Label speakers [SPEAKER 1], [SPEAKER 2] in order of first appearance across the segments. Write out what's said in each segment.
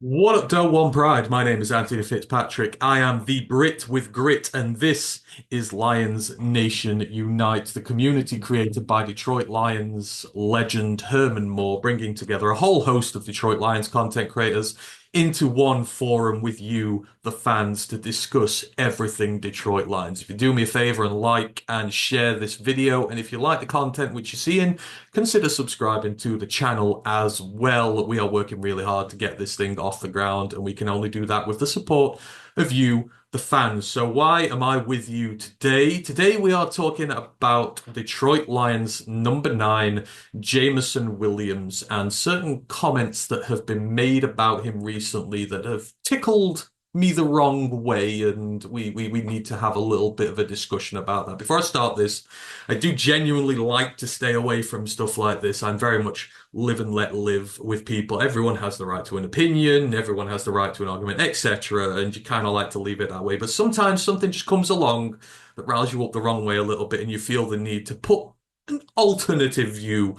[SPEAKER 1] What up, Doe One Pride? My name is Antony Fitzpatrick. I am the Brit with Grit, and this is Lions Nation Unite, the community created by Detroit Lions legend Herman Moore, bringing together a whole host of Detroit Lions content creators into one forum with you, the fans, to discuss everything Detroit Lions. If you do me a favor and like and share this video, and if you like the content which you're seeing, consider subscribing to the channel as well. We are working really hard to get this thing off the ground, and we can only do that with the support of you, the fans. So why am I with you today? Today we are talking about Detroit Lions number 9, Jameson Williams, and certain comments that have been made about him recently that have tickled me the wrong way, and we need to have a little bit of a discussion about that. Before I start this, I do genuinely like to stay away from stuff like this. I'm very much live and let live with people. Everyone has the right to an opinion, everyone has the right to an argument, etc. And you kind of like to leave it that way. But sometimes something just comes along that riles you up the wrong way a little bit, and you feel the need to put an alternative view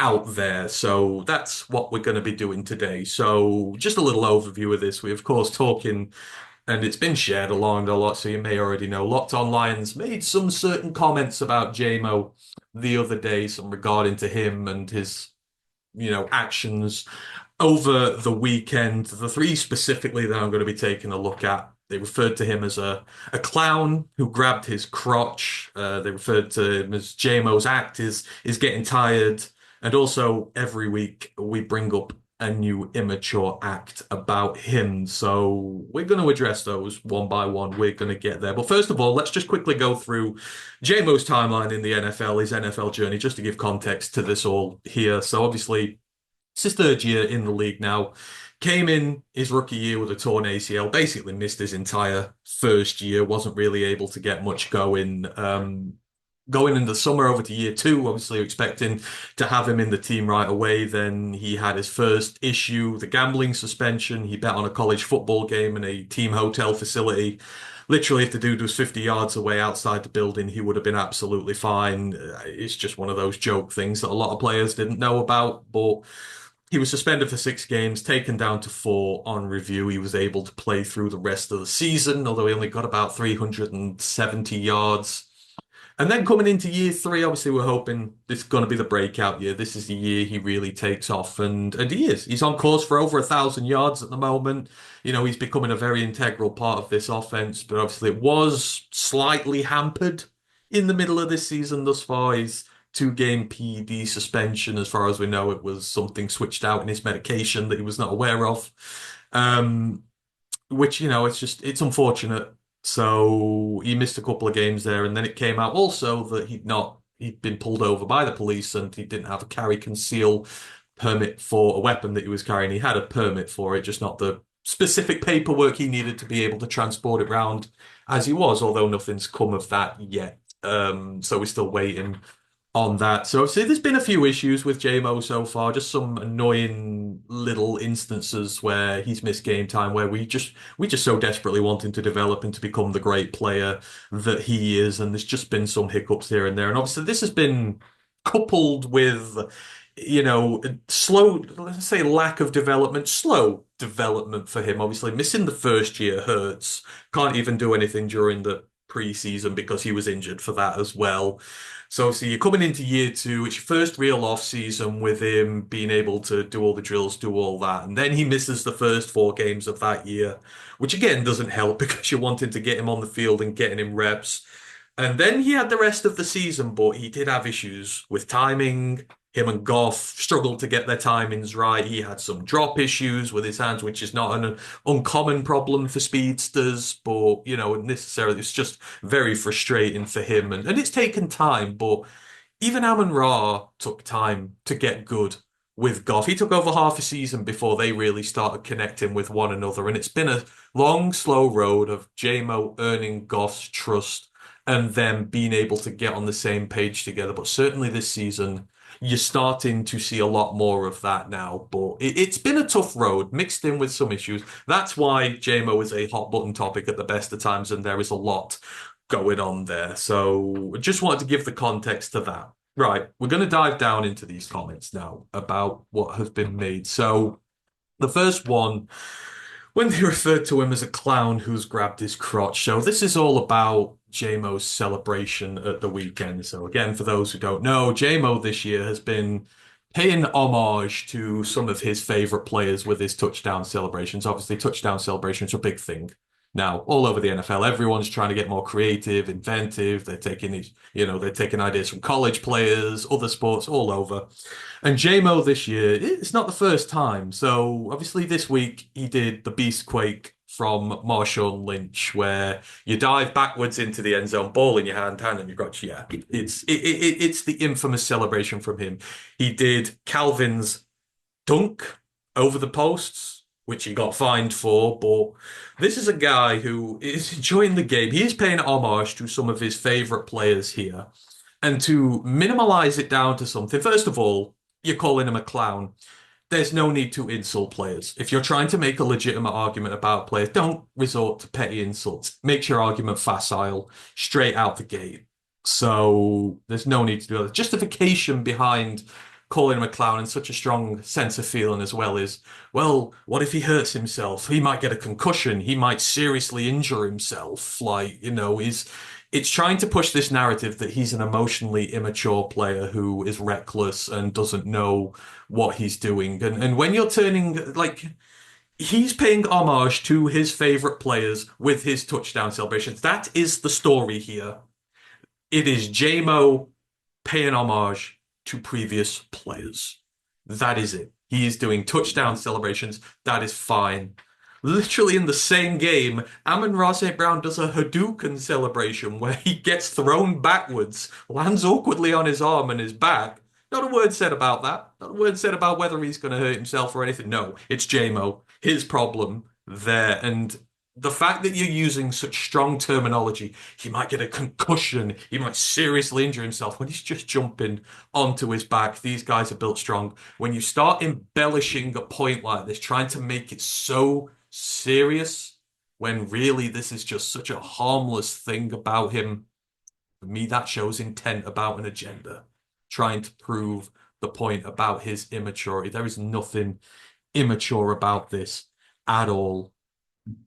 [SPEAKER 1] out there. So that's what we're going to be doing today. So just a little overview of this. We, of course, talking, and it's been shared along a lot, so you may already know. Locked On Lions made some certain comments about JMO the other day, some regarding to him and his, actions over the weekend. The three specifically that I'm going to be taking a look at. They referred to him as a clown who grabbed his crotch. They referred to him as JMO's act is getting tired. And also every week we bring up a new immature act about him. So we're going to address those one by one. We're going to get there. But first of all, let's just quickly go through JMO's timeline in the NFL, his NFL journey, just to give context to this all here. So obviously, it's his third year in the league now. Came in his rookie year with a torn ACL, basically missed his entire first year, wasn't really able to get much going. Going in the summer over to year two, obviously expecting to have him in the team right away. Then he had his first issue, the gambling suspension. He bet on a college football game in a team hotel facility. Literally, if the dude was 50 yards away outside the building, he would have been absolutely fine. It's just one of those joke things that a lot of players didn't know about, but he was suspended for 6 games, taken down to 4 on review. He was able to play through the rest of the season, although he only got about 370 yards. And then coming into year three, obviously we're hoping this is going to be the breakout year. This is the year he really takes off, and he is. He's on course for over 1,000 yards at the moment. He's becoming a very integral part of this offense, but obviously it was slightly hampered in the middle of this season thus far. His 2-game PED suspension, as far as we know, it was something switched out in his medication that he was not aware of. Um, which, it's unfortunate. So he missed a couple of games there, and then it came out also that he'd been pulled over by the police and he didn't have a carry conceal permit for a weapon that he was carrying. He had a permit for it, just not the specific paperwork he needed to be able to transport it around as he was, although nothing's come of that yet. So we're still waiting on that. So obviously there's been a few issues with JMO so far, just some annoying little instances where he's missed game time where we just so desperately want him to develop and to become the great player that he is. And there's just been some hiccups here and there. And obviously this has been coupled with, slow, let's say lack of development, slow development for him. Obviously missing the first year hurts. Can't even do anything during the preseason because he was injured for that as well. So you're coming into year two, it's your first real off season with him being able to do all the drills, do all that. And then he misses the first 4 games of that year, which again doesn't help because you're wanting to get him on the field and getting him reps. And then he had the rest of the season, but he did have issues with timing. Him and Goff struggled to get their timings right. He had some drop issues with his hands, which is not an uncommon problem for speedsters, but necessarily it's just very frustrating for him. And it's taken time, but even Amon Ra took time to get good with Goff. He took over half a season before they really started connecting with one another. And it's been a long, slow road of JMO earning Goff's trust and them being able to get on the same page together. But certainly this season, you're starting to see a lot more of that now. But it's been a tough road, mixed in with some issues. That's why JMO is a hot button topic at the best of times, and there is a lot going on there. So I just wanted to give the context to that. Right, we're going to dive down into these comments now about what has been made. So The first one, when they referred to him as a clown who's grabbed his crotch. So this is all about JMO's celebration at the weekend. So again, for those who don't know, JMO this year has been paying homage to some of his favorite players with his touchdown celebrations. Obviously, touchdown celebrations are a big thing now all over the NFL. Everyone's trying to get more creative, inventive. They're taking they're taking ideas from college players, other sports all over. And JMO this year, it's not the first time. So obviously this week he did the Beast Quake from Marshawn Lynch, where you dive backwards into the end zone, ball in your hand on your crotch. Yeah, it's the infamous celebration from him. He did Calvin's dunk over the posts, which he got fined for. But this is a guy who is enjoying the game. He is paying homage to some of his favorite players here. And to minimalize it down to something, first of all, you're calling him a clown. There's no need to insult players. If you're trying to make a legitimate argument about players, don't resort to petty insults. Make your argument facile, straight out the gate. So there's no need to do that. Justification behind calling him a clown and such a strong sense of feeling as well is, well, what if he hurts himself? He might get a concussion. He might seriously injure himself. Is it's trying to push this narrative that he's an emotionally immature player who is reckless and doesn't know what he's doing. And when you're turning like he's paying homage to his favorite players with his touchdown celebrations. That is the story here. It is JMO paying homage to previous players. That is it. He is doing touchdown celebrations. That is fine. Literally in the same game, Amon-Ra St. Brown does a Hadouken celebration where he gets thrown backwards, lands awkwardly on his arm and his back. Not a word said about that. Not a word said about whether he's going to hurt himself or anything. No, it's JMO. His problem there. And the fact that you're using such strong terminology, he might get a concussion, he might seriously injure himself when he's just jumping onto his back. These guys are built strong. When you start embellishing a point like this, trying to make it so serious, when really this is just such a harmless thing about him, for me, that shows intent about an agenda, trying to prove the point about his immaturity. There is nothing immature about this at all.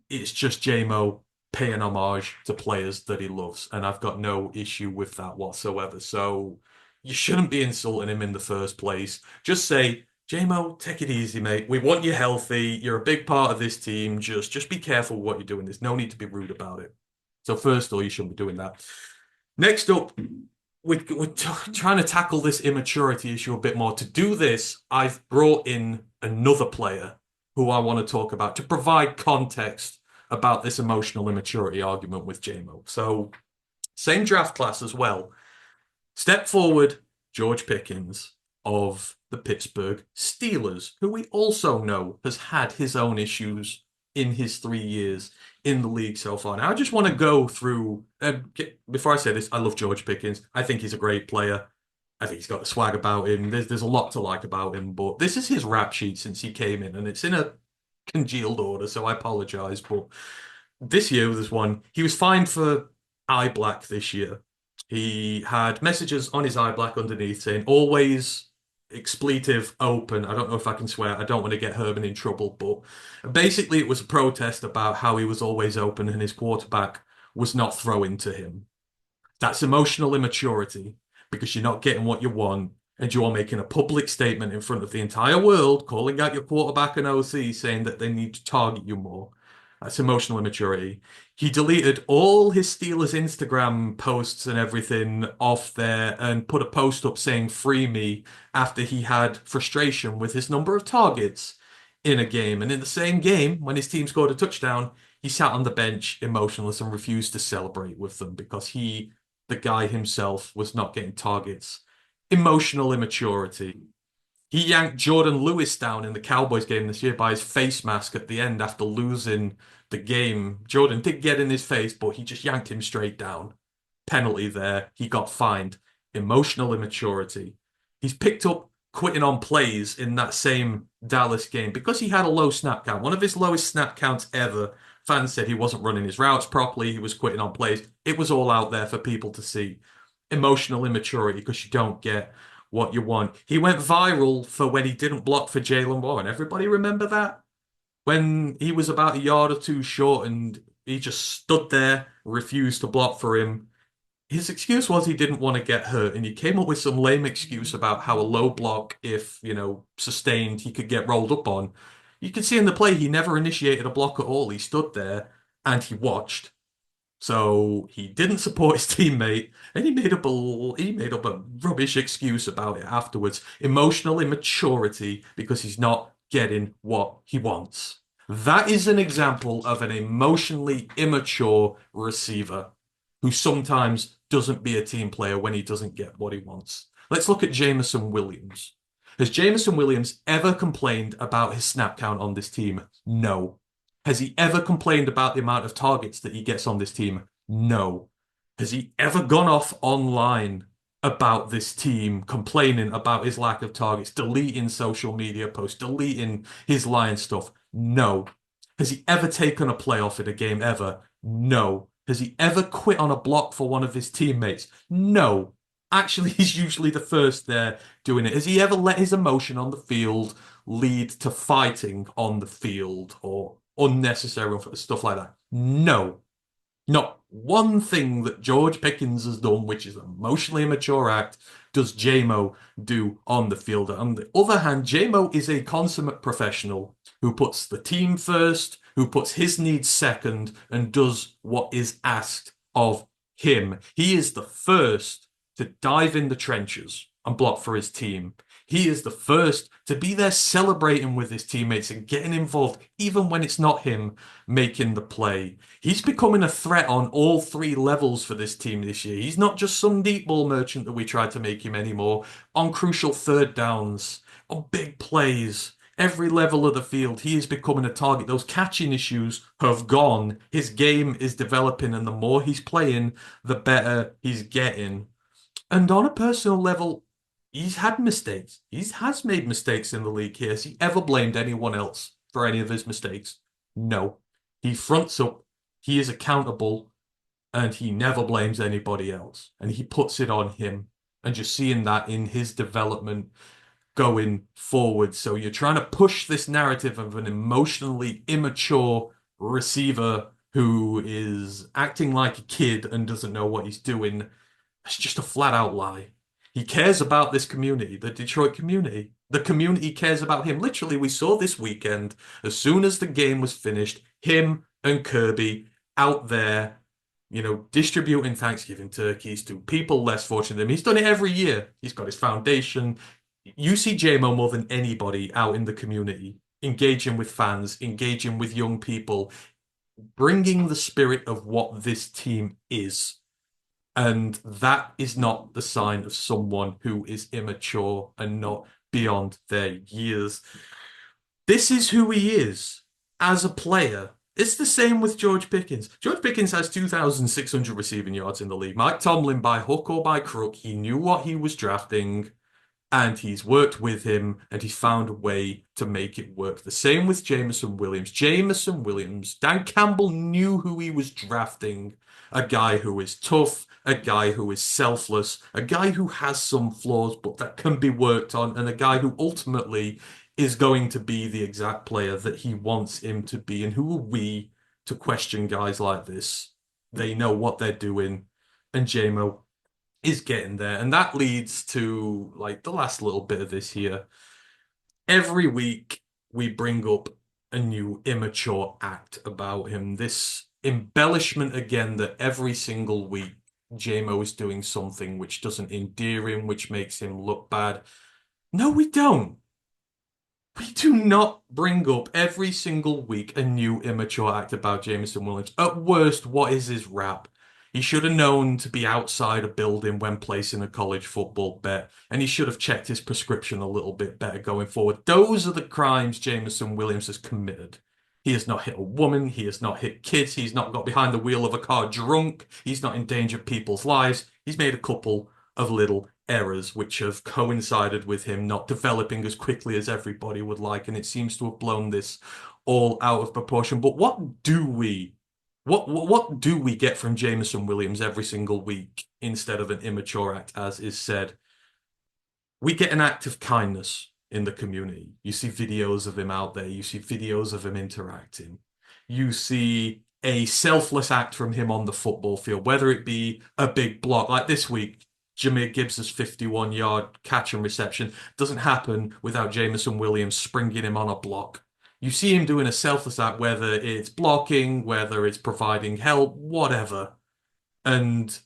[SPEAKER 1] It's just JMO paying homage to players that he loves, and I've got no issue with that whatsoever. So you shouldn't be insulting him in the first place. Just say, JMO, take it easy, mate. We want you healthy. You're a big part of this team. Just be careful what you're doing. There's no need to be rude about it. So first of all, you shouldn't be doing that. Next up, we're trying to tackle this immaturity issue a bit more. To do this, I've brought in another player who I want to talk about to provide context about this emotional immaturity argument with JMO. So, same draft class as well. Step forward, George Pickens of the Pittsburgh Steelers, who we also know has had his own issues in his 3 years in the league so far. Now, I just want to go through, before I say this, I love George Pickens. I think he's a great player. I think he's got the swag about him. There's a lot to like about him, but this is his rap sheet since he came in, and it's in a congealed order, so I apologize. But this year, there's one. He was fined for eye black this year. He had messages on his eye black underneath saying, always expletive open. I don't know if I can swear. I don't want to get Herman in trouble, but basically it was a protest about how he was always open and his quarterback was not throwing to him. That's emotional immaturity because you're not getting what you want and you are making a public statement in front of the entire world, calling out your quarterback and OC, saying that they need to target you more. That's emotional immaturity. He deleted all his Steelers Instagram posts and everything off there and put a post up saying free me after he had frustration with his number of targets in a game. And in the same game, when his team scored a touchdown, he sat on the bench emotionless and refused to celebrate with them because he, the guy himself, was not getting targets. Emotional immaturity. He yanked Jordan Lewis down in the Cowboys game this year by his face mask at the end after losing the game. Jordan did get in his face, but he just yanked him straight down. Penalty there. He got fined. Emotional immaturity. He's picked up quitting on plays in that same Dallas game because he had a low snap count. One of his lowest snap counts ever. Fans said he wasn't running his routes properly. He was quitting on plays. It was all out there for people to see. Emotional immaturity because you don't get what you want. He went viral for when he didn't block for Jalen Warren. Everybody remember that? When he was about a yard or two short and he just stood there, refused to block for him. His excuse was he didn't want to get hurt, and he came up with some lame excuse about how a low block, if, sustained, he could get rolled up on. You can see in the play he never initiated a block at all. He stood there and he watched. So he didn't support his teammate, and he made up a rubbish excuse about it afterwards. Emotional immaturity because he's not getting what he wants. That is an example of an emotionally immature receiver who sometimes doesn't be a team player when he doesn't get what he wants. Let's look at Jameson Williams. Has Jameson Williams ever complained about his snap count on this team? No. Has he ever complained about the amount of targets that he gets on this team? No. Has he ever gone off online about this team, complaining about his lack of targets, deleting social media posts, deleting his Lion stuff? No. Has he ever taken a play off in a game ever? No. Has he ever quit on a block for one of his teammates? No. Actually, he's usually the first there doing it. Has he ever let his emotion on the field lead to fighting on the field or unnecessary stuff like that? No. Not one thing that George Pickens has done, which is an emotionally immature act, does JMO do on the field. On the other hand, JMO is a consummate professional who puts the team first, who puts his needs second, and does what is asked of him. He is the first to dive in the trenches and block for his team. He is the first to be there celebrating with his teammates and getting involved, even when it's not him making the play. He's becoming a threat on all three levels for this team this year. He's not just some deep ball merchant that we tried to make him anymore. On crucial third downs, on big plays, every level of the field, he is becoming a target. Those catching issues have gone. His game is developing, and the more he's playing, the better he's getting. And on a personal level, he's had mistakes. He has made mistakes in the league here. Has he ever blamed anyone else for any of his mistakes? No. He fronts up, he is accountable, and he never blames anybody else. And he puts it on him. And you're seeing that in his development going forward. So you're trying to push this narrative of an emotionally immature receiver who is acting like a kid and doesn't know what he's doing. It's just a flat out lie. He cares about this community, the Detroit community. The community cares about him. Literally, we saw this weekend, as soon as the game was finished, him and Kirby out there, distributing Thanksgiving turkeys to people less fortunate than him. He's done it every year. He's got his foundation. You see JMO more than anybody out in the community, engaging with fans, engaging with young people, bringing the spirit of what this team is. And that is not the sign of someone who is immature and not beyond their years. This is who he is as a player. It's the same with George Pickens. George Pickens has 2,600 receiving yards in the league. Mike Tomlin, by hook or by crook, he knew what he was drafting and he's worked with him and he's found a way to make it work. The same with Jameson Williams. Jameson Williams, Dan Campbell knew who he was drafting. A guy who is tough, a guy who is selfless, a guy who has some flaws but that can be worked on, and a guy who ultimately is going to be the exact player that he wants him to be. And who are we to question guys like this? They know what they're doing. And JMO is getting there. And that leads to like the last little bit of this here. Every week we bring up a new immature act about him. This embellishment again that every single week JMO is doing something which doesn't endear him, which makes him look bad. No, we don't. We do not bring up every single week a new immature act about Jameson Williams. At worst, what is his rap? He should have known to be outside a building when placing a college football bet, and he should have checked his prescription a little bit better going forward. Those are the crimes Jameson Williams has committed. He has not hit a woman, he has not hit kids, he's not got behind the wheel of a car drunk, he's not endangered people's lives. He's made a couple of little errors which have coincided with him not developing as quickly as everybody would like, and it seems to have blown this all out of proportion. But what do we get from Jameson Williams every single week instead of an immature act, as is said? we get an act of kindness in the community. You see videos of him out there, you see videos of him interacting, you see a selfless act from him on the football field, whether it be a big block like this week. Jahmyr Gibbs' 51-yard catch and reception doesn't happen without Jameson Williams springing him on a block. You see him doing a selfless act, whether it's blocking, whether it's providing help, whatever. And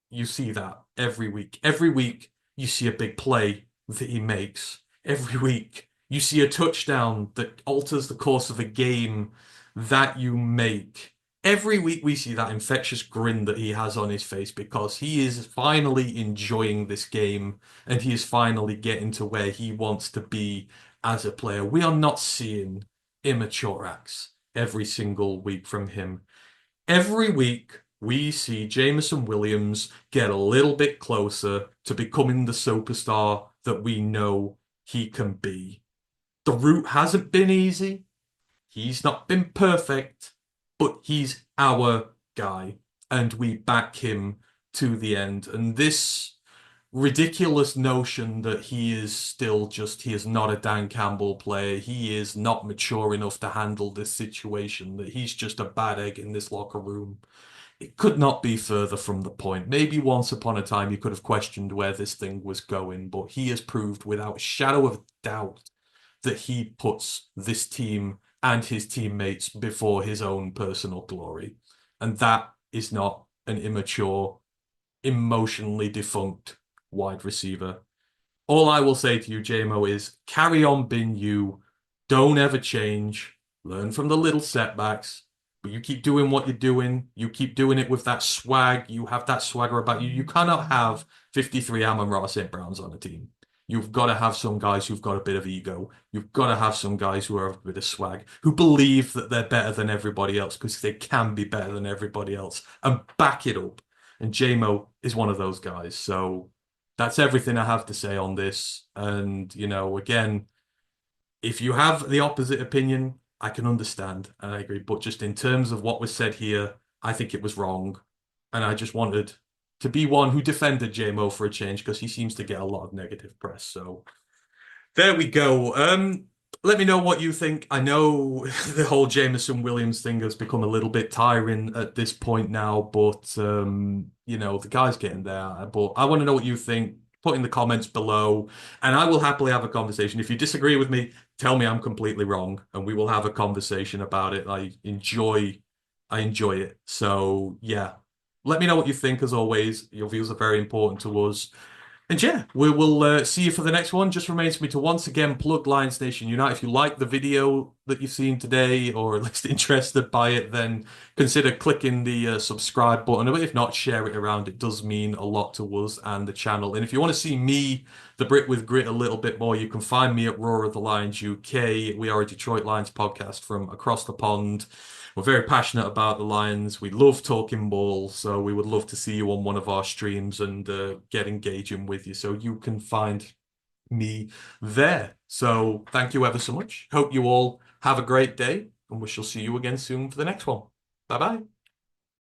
[SPEAKER 1] you see that every week. Every week, you see a big play that he makes. Every week, you see a touchdown that alters the course of a game that you make. Every week, we see that infectious grin that he has on his face because he is finally enjoying this game and he is finally getting to where he wants to be as a player. We are not seeing immature acts every single week from him. Every week, we see Jameson Williams get a little bit closer to becoming the superstar that we know he can be. The route hasn't been easy. He's not been perfect, but he's our guy, and we back him to the end. And this ridiculous notion that he is still just, he is not a Dan Campbell player, he is not mature enough to handle this situation, that he's just a bad egg in this locker room. It could not be further from the point. Maybe once upon a time you could have questioned where this thing was going, but he has proved without a shadow of doubt that he puts this team and his teammates before his own personal glory. And that is not an immature, emotionally defunct wide receiver. All I will say to you, JMO, is carry on being you. Don't ever change. Learn from the little setbacks. But you keep doing what you're doing. You keep doing it with that swag. You have that swagger about you. You cannot have 53 Amon-Ra St. Browns on a team. You've got to have some guys who've got a bit of ego. You've got to have some guys who have a bit of swag, who believe that they're better than everybody else because they can be better than everybody else and back it up. And JMO is one of those guys. So that's everything I have to say on this. And, again, if you have the opposite opinion, I can understand and I agree. But just in terms of what was said here, I think it was wrong. And I just wanted to be one who defended JMO for a change because he seems to get a lot of negative press. So there we go. Let me know what you think. I know the whole Jameson Williams thing has become a little bit tiring at this point now, but the guy's getting there. But I want to know what you think. Put in the comments below, and I will happily have a conversation. If you disagree with me, tell me I'm completely wrong, and we will have a conversation about it. I enjoy it. So yeah, let me know what you think. As always, your views are very important to us. And yeah, we will see you for the next one. Just remains for me to once again plug Lions Nation Unite. If you like the video that you've seen today, or at least interested by it, then consider clicking the subscribe button. If not, share it around. It does mean a lot to us and the channel. And if you want to see me, the Brit with Grit, a little bit more, you can find me at Roar of the Lions UK. We are a Detroit Lions podcast from across the pond. We're very passionate about the Lions. We love talking ball, so we would love to see you on one of our streams and get engaging with you. So you can find me there. So thank you ever so much. Hope you all have a great day, and we shall see you again soon for the next one. Bye bye.